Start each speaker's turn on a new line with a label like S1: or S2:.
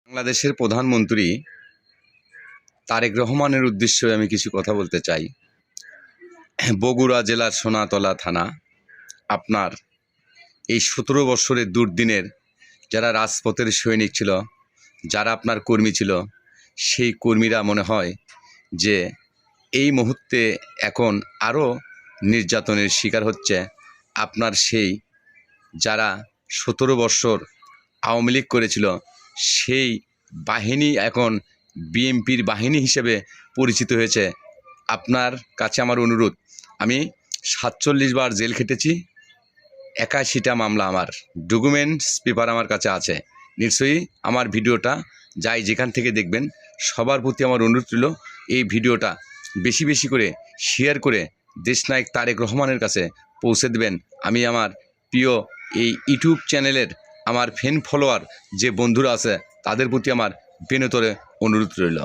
S1: বাংলাদেশের প্রধানমন্ত্রী তারেক রহমানের উদ্দেশ্যে আমি কিছু কথা বলতে চাই। বগুড়া জেলার সোনাতলা থানা আপনার এই 17 বছরের দুর্দিনের যারা রাজপথের সৈনিক ছিল, যারা আপনার কর্মী ছিল, সেই কর্মীরা মনে হয় যে এই মুহূর্তে এখন আরও নির্যাতনের শিকার হচ্ছে। আপনার সেই যারা 17 বছর আওয়ামী লীগ করেছিল সেই বাহিনী এখন বিএনপির বাহিনী হিসেবে পরিচিত হয়েছে। আপনার কাছে আমার অনুরোধ, আমি 47 বার জেল খেটেছি, 81টা মামলা, আমার ডকুমেন্টস পেপার আমার কাছে আছে। নিশ্চয়ই আমার ভিডিওটা যাই যেখান থেকে দেখবেন সবার প্রতি আমার অনুরোধ রইল, এই ভিডিওটা বেশি বেশি করে শেয়ার করে দেশনায়ক তারেক রহমানের কাছে পৌঁছে দেবেন। আমি আমার প্রিয় এই ইউটিউব চ্যানেলের আমার ফ্যান ফলোয়ার যে বন্ধুরা আছে তাদের প্রতি আমার বিনীত অনুরোধ রইল।